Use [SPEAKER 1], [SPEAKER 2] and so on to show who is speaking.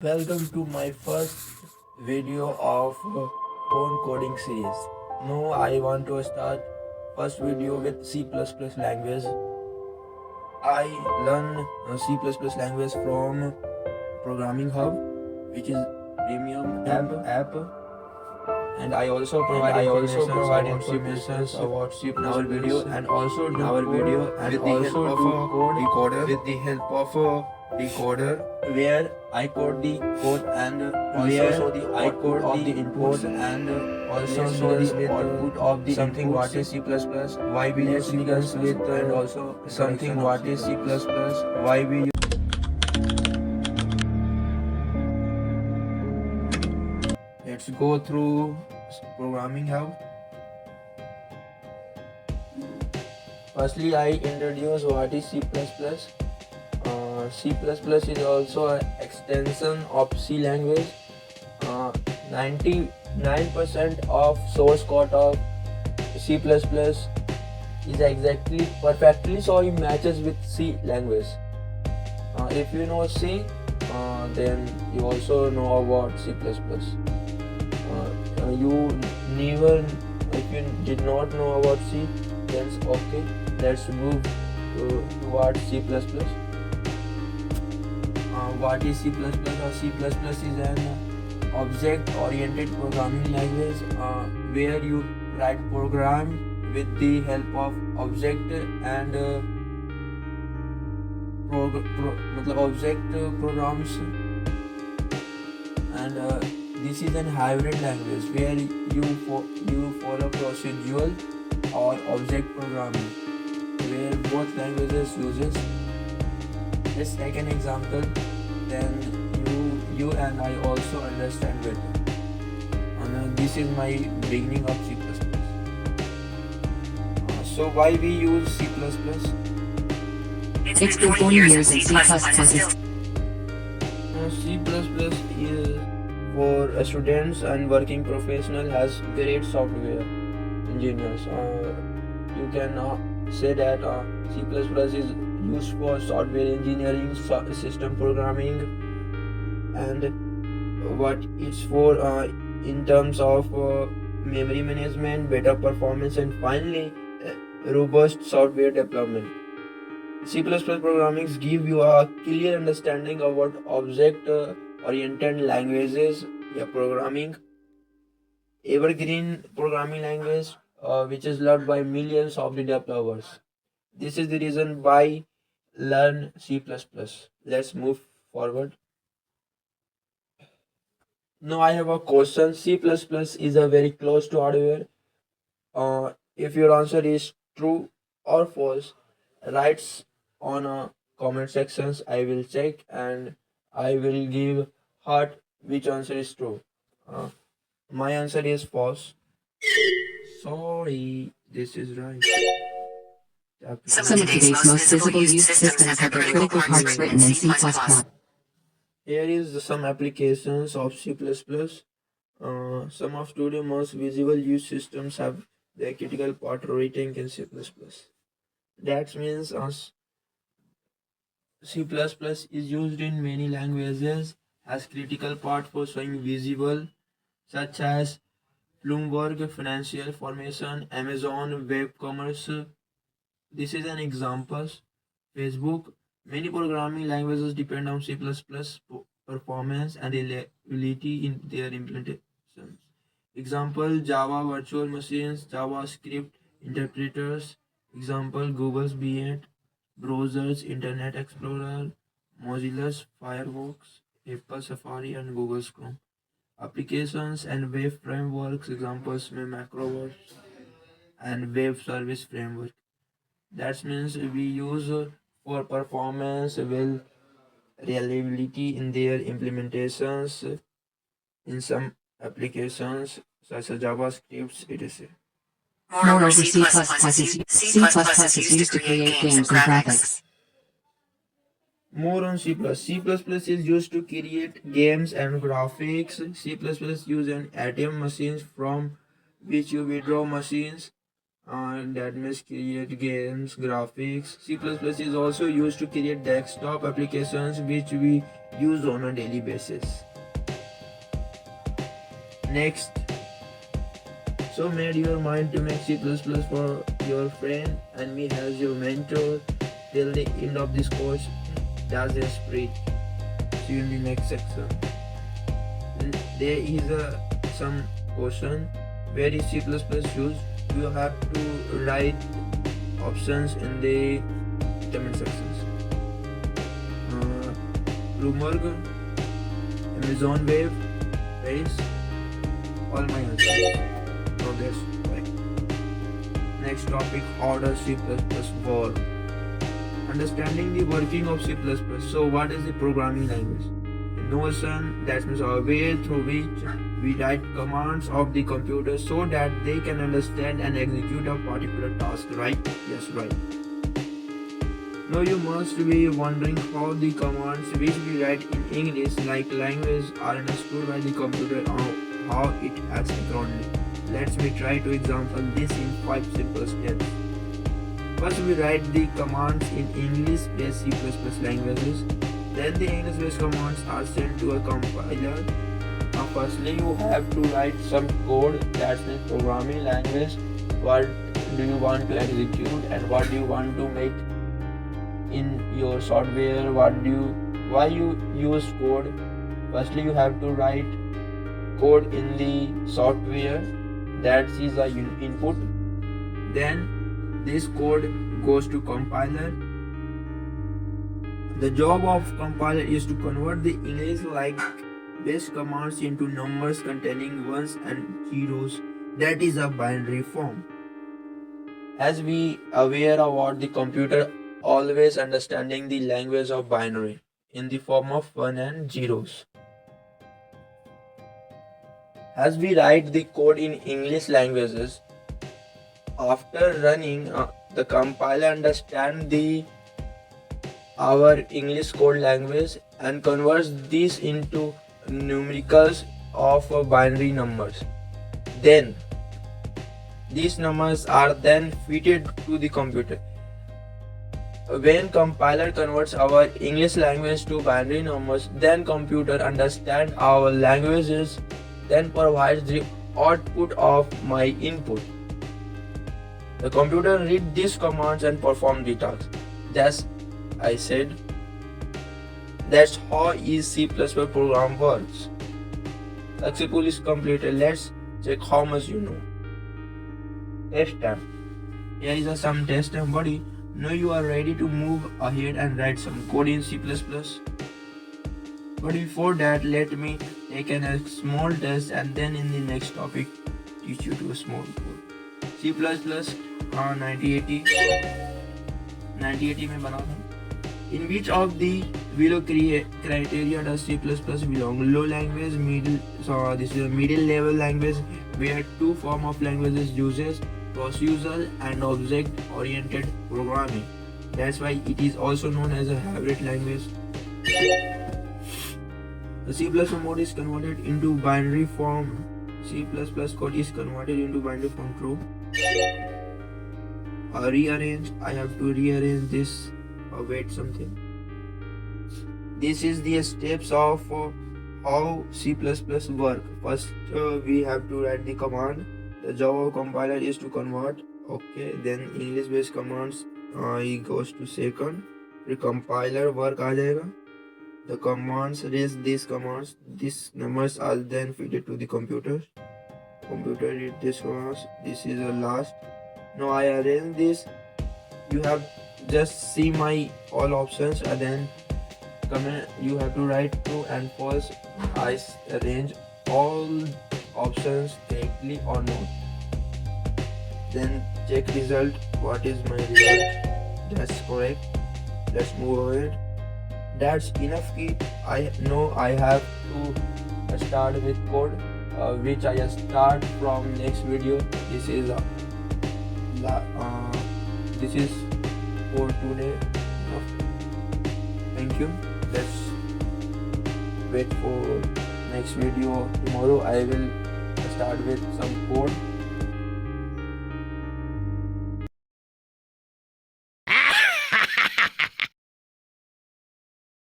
[SPEAKER 1] Welcome to my first video of phone coding series. Now I want to start first video with C++ language. I learn C++ language from Programming Hub, which is premium app, and I also provide information about C++ in our video and also do code with the help of decoder where I code the code and also show the output of the input and also show the output of the something what is C++, why we use C++, and also something what is C++, why we use. Let's go through Programming Hub. Firstly, I introduce what is C++. C++ is also an extension of C language. 99% of source code of C++ is exactly perfectly matches with C language. If you know C, then you also know about C++. You never, if you did not know about C, then okay. Let's move towards C++. What is C++? C++ is an object-oriented programming language where you write program with the help of object and object programs, and this is an hybrid language where you follow procedural or object programming where both languages uses. Let's take an example, then you and I also understand better. And this is my beginning of C++. So why we use C++?
[SPEAKER 2] It's been 40 years and C++ is
[SPEAKER 1] C++ is for students and working professional has great software engineers. You can say that C++ is used for software engineering, system programming, and what it's for in terms of memory management, better performance, and finally robust software development. C++ programming give you a clear understanding of what object-oriented languages programming, evergreen programming language, which is loved by millions of the developers. This is the reason why learn C++. Let's move forward. Now I have a question. C++ is a very close to hardware. If your answer is true or false, write on a comment sections. I will check and I will give heart which answer is true. My answer is false. Sorry, this is right.
[SPEAKER 2] some of today's most visible use systems have their critical parts written in C++.
[SPEAKER 1] Here is some applications of C++. Some of today's most visible use systems have their critical part written in C++. That means C++ is used in many languages as critical part for showing visible, such as Bloomberg Financial Formation, Amazon Web Commerce. This is an example. Facebook. Many programming languages depend on C++ performance and reliability in their implementations. Example: Java virtual machines, JavaScript interpreters. Example: Google's B8, browsers, Internet Explorer, Mozilla's Firefox, Apple Safari, and Google's Chrome. Applications and web frameworks. Examples: Macroverse and Web Service Framework. That means we use for performance, well, reliability in their implementations in some applications such as JavaScript, etc.
[SPEAKER 2] Moreover, C++ is used to create games and graphics.
[SPEAKER 1] More on C++. C++ is used to create games and graphics. C++ use an ATM machines from which you withdraw machines. that means create games, graphics. C++ is also used to create desktop applications which we use on a daily basis. Next, so made your mind to make C++ for your friend and me as your mentor till the end of this course. That's a spirit. See you in the next section. There is some question. Where is C++ used? You have to write options in the comment sections. Bloomberg, Amazon Web, Paris, all my answers. So that's why. Next topic, how does C++ work? Understanding the working of C++. So what is the programming language? A notion that means a way through which we write commands of the computer so that they can understand and execute a particular task, right? Yes, right. Now you must be wondering how the commands which we write in English like language are understood by the computer or how it acts accordingly. Let me try to example this in 5 simple steps. First we write the commands in English-based C++ languages. Then the English-based commands are sent to a compiler. Firstly, you have to write some code, that's the programming language. What do you want to execute and what do you want to make in your software? Why you use code? Firstly, you have to write code in the software, that is the input. Then this code goes to compiler. The job of compiler is to convert the English like base commands into numbers containing ones and zeros, that is a binary form. As we aware about the computer always understanding the language of binary in the form of 1 and zeros. As we write the code in English languages, after running the compiler understands our English code language and converts these into numericals of binary numbers. Then these numbers are then fed to the computer. When compiler converts our English language to binary numbers, then computer understands our languages, then provides the output of my input. The computer reads these commands and performs the task. That's I said. That's how C++ program works. Successful is completed. Let's check how much you know. Test time. Here is some test time, buddy. Now you are ready to move ahead and write some code in C++. But before that, let me take a small test and then in the next topic teach you to a small code. C++ 9080 में बना था. In which of the below criteria does C++ belong? Low language, middle. So this is a middle level language where two form of languages uses procedural and object oriented programming. That's why it is also known as a hybrid language. The C++ mode is converted into binary form. C++ code is converted into binary form. True. Rearrange. I have to rearrange this. Wait something. This is the steps of how C++ work. First, we have to write the command. The job of compiler is to convert. Okay. Then English-based commands. It goes to second. The compiler work आ जाएगा. The commands raise these commands. These numbers are then fed to the computer. Computer read these commands. This is the last. Now I arrange this. You have just see my all options and then comment. You have to write true and false. I arrange all options correctly or not. Then check result. What is my result? That's correct. Let's move ahead. That's enough key. I know I have to start with code which I start from next video. This is for today. Thank you. Let's wait for next video. Tomorrow I will start with some code.